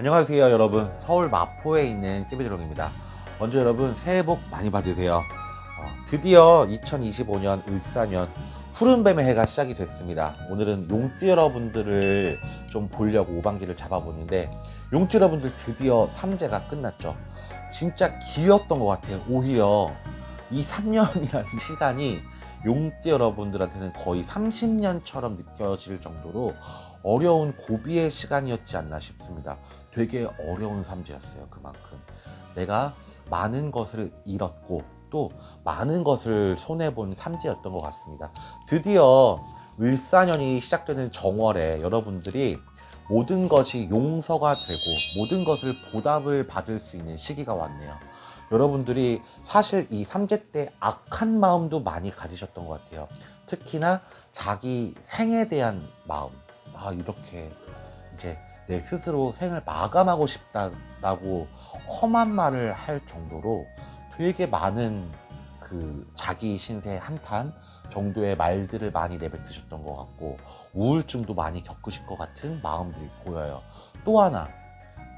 안녕하세요 여러분, 서울 마포에 있는 깨비드롱입니다. 먼저 여러분 새해 복 많이 받으세요. 드디어 2025년 을사년 푸른뱀의 해가 시작이 됐습니다. 오늘은 용띠 여러분들을 좀 보려고 오반기를 잡아보는데, 용띠 여러분들 드디어 삼재가 끝났죠. 진짜 길었던 것 같아요. 오히려 이 3년이라는 시간이 용띠 여러분들한테는 거의 30년처럼 느껴질 정도로 어려운 고비의 시간이었지 않나 싶습니다. 되게 어려운 삼재였어요. 그만큼 내가 많은 것을 잃었고 또 많은 것을 손해본 삼재였던 것 같습니다. 드디어 을사년이 시작되는 정월에 여러분들이 모든 것이 용서가 되고 모든 것을 보답을 받을 수 있는 시기가 왔네요. 여러분들이 사실 이 삼재 때 악한 마음도 많이 가지셨던 것 같아요. 특히나 자기 생에 대한 마음, 이렇게 이제 내 스스로 생을 마감하고 싶다라고 험한 말을 할 정도로 되게 많은 그 자기 신세 한탄 정도의 말들을 많이 내뱉으셨던 것 같고, 우울증도 많이 겪으실 것 같은 마음들이 보여요. 또 하나,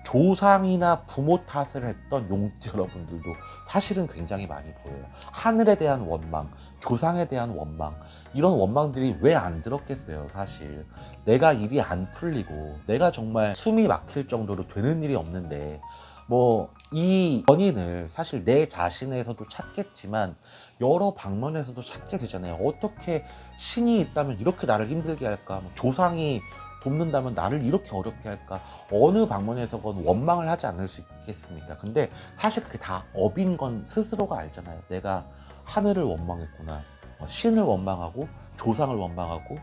조상이나 부모 탓을 했던 용띠 여러분들도 사실은 굉장히 많이 보여요. 하늘에 대한 원망, 조상에 대한 원망, 이런 원망들이 왜 안 들었겠어요. 사실 내가 일이 안 풀리고 내가 정말 숨이 막힐 정도로 되는 일이 없는데, 뭐 이 원인을 사실 내 자신에서도 찾겠지만 여러 방면에서도 찾게 되잖아요. 어떻게 신이 있다면 이렇게 나를 힘들게 할까? 뭐 조상이 돕는다면 나를 이렇게 어렵게 할까? 어느 방면에서건 원망을 하지 않을 수 있겠습니까? 근데 사실 그게 다 업인 건 스스로가 알잖아요. 내가 하늘을 원망했구나, 신을 원망하고 조상을 원망하고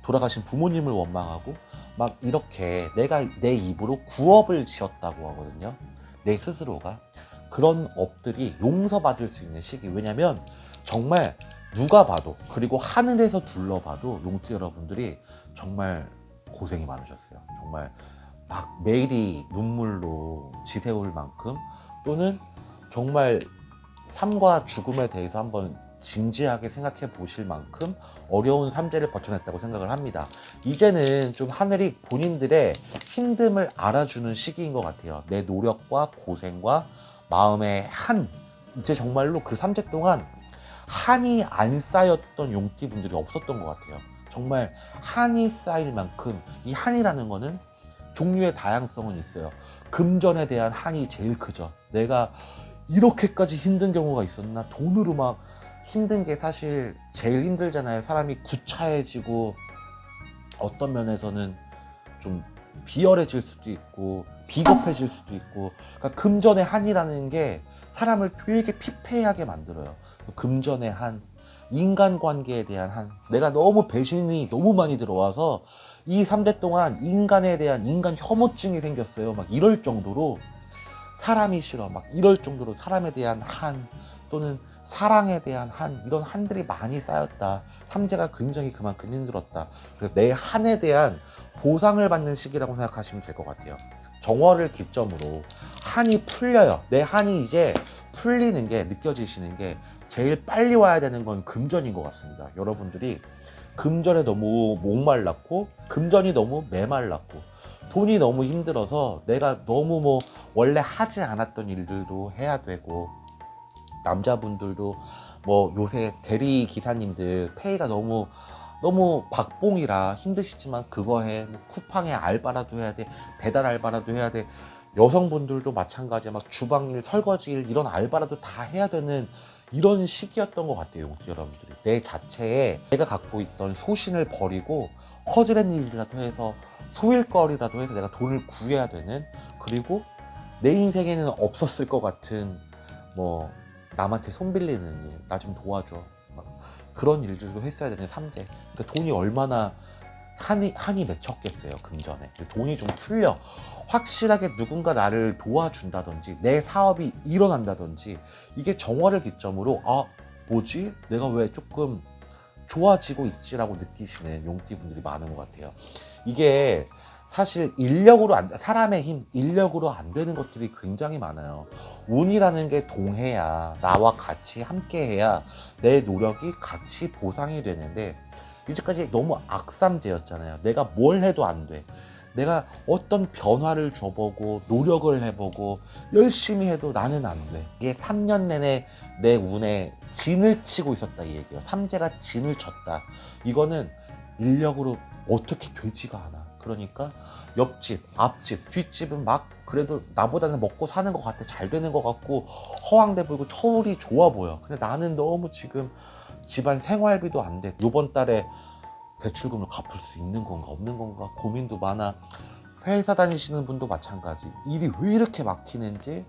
돌아가신 부모님을 원망하고 막 이렇게 내가 내 입으로 구업을 지었다고 하거든요. 내 스스로가. 그런 업들이 용서받을 수 있는 시기. 왜냐면 정말 누가 봐도, 그리고 하늘에서 둘러봐도 용띠 여러분들이 정말 고생이 많으셨어요. 정말 막 매일이 눈물로 지새울 만큼, 또는 정말 삶과 죽음에 대해서 한번 진지하게 생각해 보실 만큼 어려운 삼재를 버텨냈다고 생각을 합니다. 이제는 좀 하늘이 본인들의 힘듦을 알아주는 시기인 것 같아요. 내 노력과 고생과 마음의 한, 이제 정말로 그 삼재 동안 한이 안 쌓였던 용띠 분들이 없었던 것 같아요. 정말 한이 쌓일 만큼, 이 한이라는 거는 종류의 다양성은 있어요. 금전에 대한 한이 제일 크죠. 내가 이렇게까지 힘든 경우가 있었나? 돈으로 막 힘든 게 사실 제일 힘들잖아요. 사람이 구차해지고 어떤 면에서는 좀 비열해질 수도 있고 비겁해질 수도 있고, 그러니까 금전의 한이라는 게 사람을 되게 피폐하게 만들어요. 금전의 한, 인간관계에 대한 한, 내가 너무 배신이 너무 많이 들어와서 이 3대 동안 인간에 대한 인간 혐오증이 생겼어요. 막 이럴 정도로 사람이 싫어, 막 이럴 정도로 사람에 대한 한, 또는 사랑에 대한 한, 이런 한들이 많이 쌓였다. 삼재가 굉장히 그만큼 힘들었다. 그래서 내 한에 대한 보상을 받는 시기라고 생각하시면 될 것 같아요. 정월을 기점으로 한이 풀려요. 내 한이 이제 풀리는 게 느껴지시는 게 제일 빨리 와야 되는 건 금전인 것 같습니다. 여러분들이 금전에 너무 목말랐고 금전이 너무 메말랐고 돈이 너무 힘들어서 내가 너무 뭐 원래 하지 않았던 일들도 해야 되고, 남자분들도 뭐 요새 대리 기사님들 페이가 너무 박봉이라 힘드시지만 그거 해, 뭐 쿠팡에 알바라도 해야 돼, 배달 알바라도 해야 돼. 여성분들도 마찬가지야. 막 주방일, 설거지일, 이런 알바라도 다 해야 되는 이런 시기였던 것 같아요. 용띠 여러분들이 내 자체에 내가 갖고 있던 소신을 버리고 허드렛 일이라도 해서, 소일거리라도 해서 내가 돈을 구해야 되는, 그리고 내 인생에는 없었을 것 같은 뭐 남한테 손 빌리는 일, 나 좀 도와줘, 막 그런 일들도 했어야 되는 삼재. 그러니까 돈이 얼마나 한이 맺혔겠어요. 금전에 돈이 좀 풀려, 확실하게 누군가 나를 도와준다든지 내 사업이 일어난다든지, 이게 정월을 기점으로 뭐지? 내가 왜 조금 좋아지고 있지라고 느끼시는 용띠 분들이 많은 것 같아요. 이게 사실 인력으로 사람의 힘, 인력으로 안 되는 것들이 굉장히 많아요. 운이라는 게 동해야, 나와 같이 함께 해야 내 노력이 같이 보상이 되는데, 이제까지 너무 악삼재였잖아요. 내가 뭘 해도 안 돼. 내가 어떤 변화를 줘보고 노력을 해보고 열심히 해도 나는 안 돼. 이게 3년 내내 내 운에 진을 치고 있었다 이 얘기예요. 삼재가 진을 쳤다. 이거는 인력으로 어떻게 되지가 않아. 그러니까 옆집, 앞집, 뒷집은 막 그래도 나보다는 먹고 사는 것 같아. 잘 되는 것 같고 허황돼 보이고 처울이 좋아 보여. 근데 나는 너무 지금 집안 생활비도 안 돼. 요번 달에 대출금을 갚을 수 있는 건가 없는 건가 고민도 많아. 회사 다니시는 분도 마찬가지. 일이 왜 이렇게 막히는지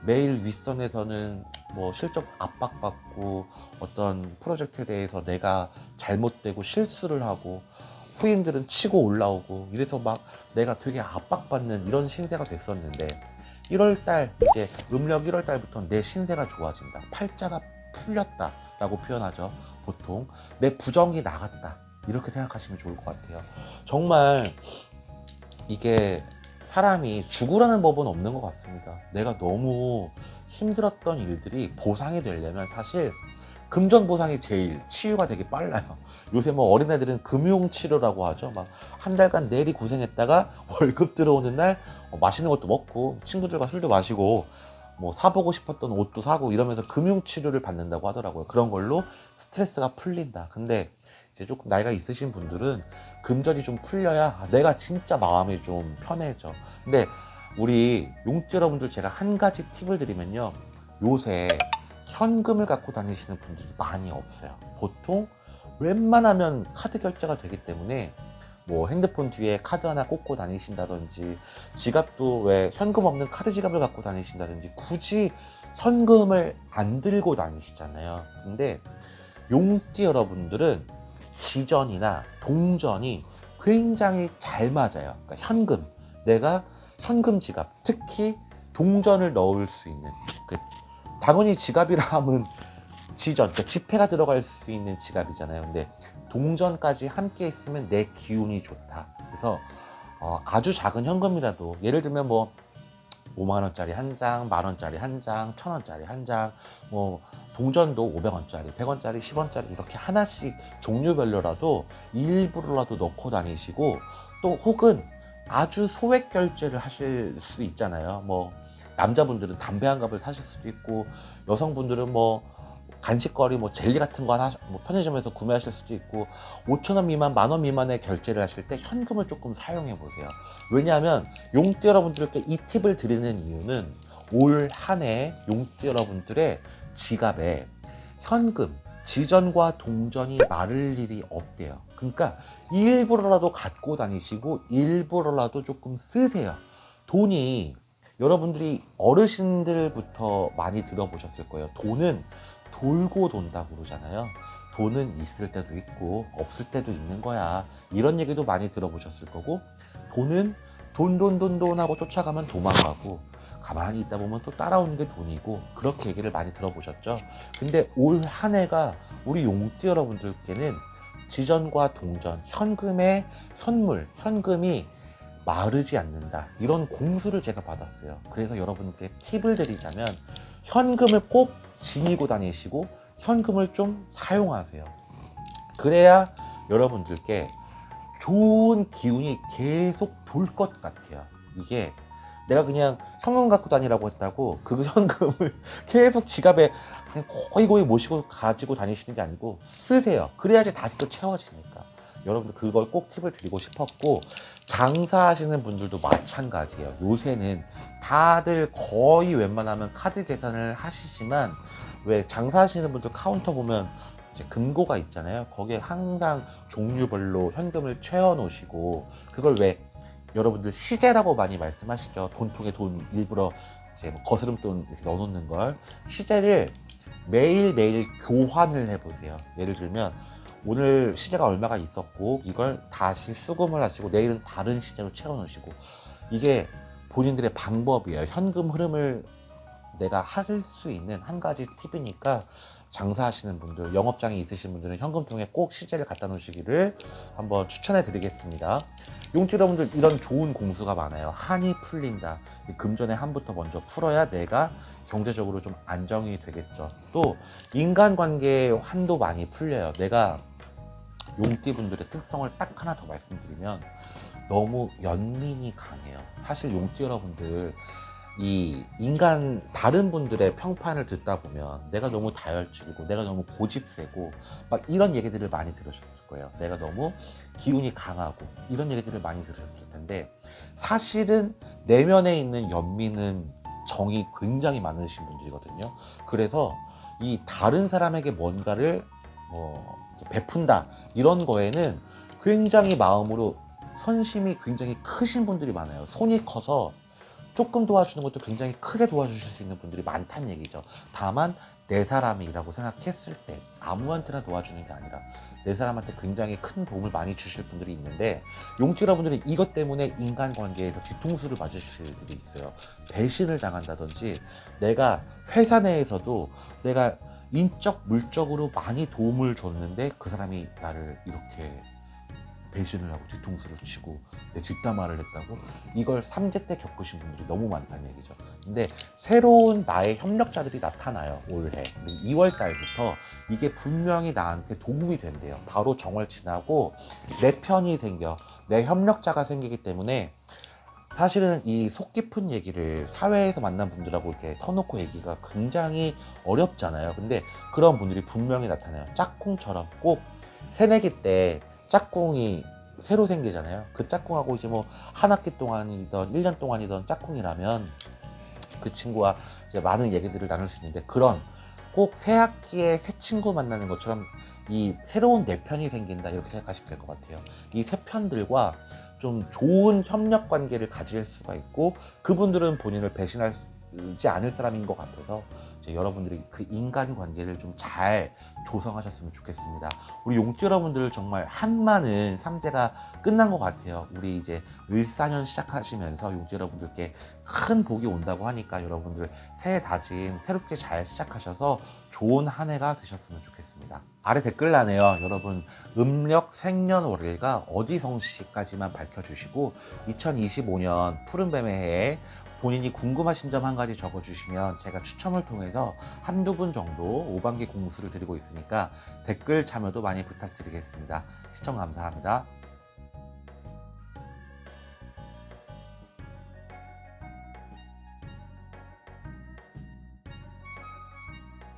매일 윗선에서는 뭐 실적 압박받고 어떤 프로젝트에 대해서 내가 잘못되고 실수를 하고 후임들은 치고 올라오고 이래서 막 내가 되게 압박받는 이런 신세가 됐었는데 1월달 이제 음력 1월달부터 내 신세가 좋아진다. 팔자가 풀렸다 라고 표현하죠. 보통 내 부정이 나갔다 이렇게 생각하시면 좋을 것 같아요. 정말 이게 사람이 죽으라는 법은 없는 것 같습니다. 내가 너무 힘들었던 일들이 보상이 되려면 사실 금전 보상이 제일 치유가 되게 빨라요. 요새 뭐 어린애들은 금융치료라고 하죠. 막 한 달간 내리 고생했다가 월급 들어오는 날 맛있는 것도 먹고 친구들과 술도 마시고 뭐 사보고 싶었던 옷도 사고 이러면서 금융치료를 받는다고 하더라고요. 그런 걸로 스트레스가 풀린다. 근데 이제 조금 나이가 있으신 분들은 금전이 좀 풀려야 내가 진짜 마음이 좀 편해져. 근데 우리 용띠 여러분들 제가 한 가지 팁을 드리면요. 요새 현금을 갖고 다니시는 분들이 많이 없어요. 보통 웬만하면 카드 결제가 되기 때문에 뭐 핸드폰 뒤에 카드 하나 꽂고 다니신다든지 지갑도 왜 현금 없는 카드 지갑을 갖고 다니신다든지 굳이 현금을 안 들고 다니시잖아요. 근데 용띠 여러분들은 지전이나 동전이 굉장히 잘 맞아요. 그러니까 현금, 내가 현금 지갑, 특히 동전을 넣을 수 있는 당연히 지갑이라 하면 지전, 그러니까 지폐가 들어갈 수 있는 지갑이잖아요. 근데 동전까지 함께 있으면 내 기운이 좋다. 그래서 아주 작은 현금이라도 예를 들면 뭐 5만 원짜리 한 장, 만 원짜리 한 장, 1,000원짜리 한 장, 뭐 동전도 500원짜리, 100원짜리, 10원짜리 이렇게 하나씩 종류별로라도 일부러라도 넣고 다니시고 또 혹은 아주 소액 결제를 하실 수 있잖아요. 뭐 남자분들은 담배 한 갑을 사실 수도 있고 여성분들은 뭐 간식거리 뭐 젤리 같은 거 하나 뭐 편의점에서 구매하실 수도 있고 5천 원 미만, 만 원 미만의 결제를 하실 때 현금을 조금 사용해 보세요. 왜냐하면 용띠 여러분들께 이 팁을 드리는 이유는 올 한 해 용띠 여러분들의 지갑에 현금, 지전과 동전이 마를 일이 없대요. 그러니까 일부러라도 갖고 다니시고 일부러라도 조금 쓰세요. 돈이 여러분들이 어르신들부터 많이 들어보셨을 거예요. 돈은 돌고 돈다고 그러잖아요. 돈은 있을 때도 있고 없을 때도 있는 거야. 이런 얘기도 많이 들어보셨을 거고 돈은 돈 하고 쫓아가면 도망가고 가만히 있다 보면 또 따라오는 게 돈이고 그렇게 얘기를 많이 들어보셨죠. 근데 올 한 해가 우리 용띠 여러분들께는 지전과 동전, 현금의 현물, 현금이 마르지 않는다. 이런 공수를 제가 받았어요. 그래서 여러분께 팁을 드리자면 현금을 꼭 지니고 다니시고 현금을 좀 사용하세요. 그래야 여러분들께 좋은 기운이 계속 돌 것 같아요. 이게 내가 그냥 현금 갖고 다니라고 했다고 그 현금을 계속 지갑에 그냥 거의 모시고 가지고 다니시는 게 아니고 쓰세요. 그래야지 다시 또 채워지니까. 여러분들 그걸 꼭 팁을 드리고 싶었고 장사하시는 분들도 마찬가지예요. 요새는 다들 거의 웬만하면 카드 계산을 하시지만 왜 장사하시는 분들 카운터 보면 이제 금고가 있잖아요. 거기에 항상 종류별로 현금을 채워 놓으시고 그걸 왜 여러분들 시제라고 많이 말씀하시죠. 돈통에 돈 일부러 이제 뭐 거스름돈 이렇게 넣어놓는 걸 시제를 매일매일 교환을 해보세요. 예를 들면 오늘 시제가 얼마가 있었고 이걸 다시 수금을 하시고 내일은 다른 시제로 채워 놓으시고 이게 본인들의 방법이에요. 현금 흐름을 내가 할 수 있는 한 가지 팁이니까 장사하시는 분들, 영업장이 있으신 분들은 현금통에 꼭 시제를 갖다 놓으시기를 한번 추천해 드리겠습니다. 용띠 여러분들 이런 좋은 공수가 많아요. 한이 풀린다. 금전의 한부터 먼저 풀어야 내가 경제적으로 좀 안정이 되겠죠. 또 인간관계의 한도 많이 풀려요. 내가 용띠 분들의 특성을 딱 하나 더 말씀드리면 너무 연민이 강해요. 사실 용띠 여러분들, 이 인간 다른 분들의 평판을 듣다 보면 내가 너무 다혈질이고 내가 너무 고집세고 막 이런 얘기들을 많이 들으셨을 거예요. 내가 너무 기운이 강하고 이런 얘기들을 많이 들으셨을 텐데, 사실은 내면에 있는 연민은 정이 굉장히 많으신 분들이거든요. 그래서 이 다른 사람에게 뭔가를 이렇게 베푼다 이런 거에는 굉장히 마음으로 선심이 굉장히 크신 분들이 많아요. 손이 커서 조금 도와주는 것도 굉장히 크게 도와주실 수 있는 분들이 많다는 얘기죠. 다만 내 사람이라고 생각했을 때 아무한테나 도와주는 게 아니라 내 사람한테 굉장히 큰 도움을 많이 주실 분들이 있는데, 용띠 여러분들이 이것 때문에 인간관계에서 뒤통수를 맞으실 일들이 있어요. 배신을 당한다든지, 내가 회사 내에서도 내가 인적 물적으로 많이 도움을 줬는데 그 사람이 나를 이렇게 배신을 하고 뒤통수를 치고 내 뒷담화를 했다고, 이걸 3제 때 겪으신 분들이 너무 많다는 얘기죠. 근데 새로운 나의 협력자들이 나타나요. 올해 2월 달부터 이게 분명히 나한테 도움이 된대요. 바로 정월 지나고 내 편이 생겨, 내 협력자가 생기기 때문에, 사실은 이 속 깊은 얘기를 사회에서 만난 분들하고 이렇게 터놓고 얘기가 굉장히 어렵잖아요. 근데 그런 분들이 분명히 나타나요. 짝꿍처럼 꼭 새내기 때 짝꿍이 새로 생기잖아요. 그 짝꿍하고 이제 뭐 한 학기 동안이던 1년 동안이던 짝꿍이라면 그 친구와 이제 많은 얘기들을 나눌 수 있는데, 그런 꼭 새 학기에 새 친구 만나는 것처럼 이 새로운 내 편이 생긴다 이렇게 생각하시면 될 것 같아요. 이 새 편들과 좀 좋은 협력 관계를 가질 수가 있고, 그분들은 본인을 배신하지 않을 사람인 것 같아서 이제 여러분들이 그 인간 관계를 좀 잘 조성하셨으면 좋겠습니다. 우리 용띠 여러분들 정말 한많은 삼재가 끝난 것 같아요. 우리 이제 을사년 시작하시면서 용띠 여러분들께 큰 복이 온다고 하니까 여러분들 새해 다짐 새롭게 잘 시작하셔서 좋은 한 해가 되셨으면 좋겠습니다. 아래 댓글란에요, 여러분 음력 생년월일과 어디 성씨까지만 밝혀주시고 2025년 푸른뱀의 해에 본인이 궁금하신 점 한 가지 적어주시면 제가 추첨을 통해서 한두 분 정도 5반기 공수를 드리고 있으니까 댓글 참여도 많이 부탁드리겠습니다. 시청 감사합니다.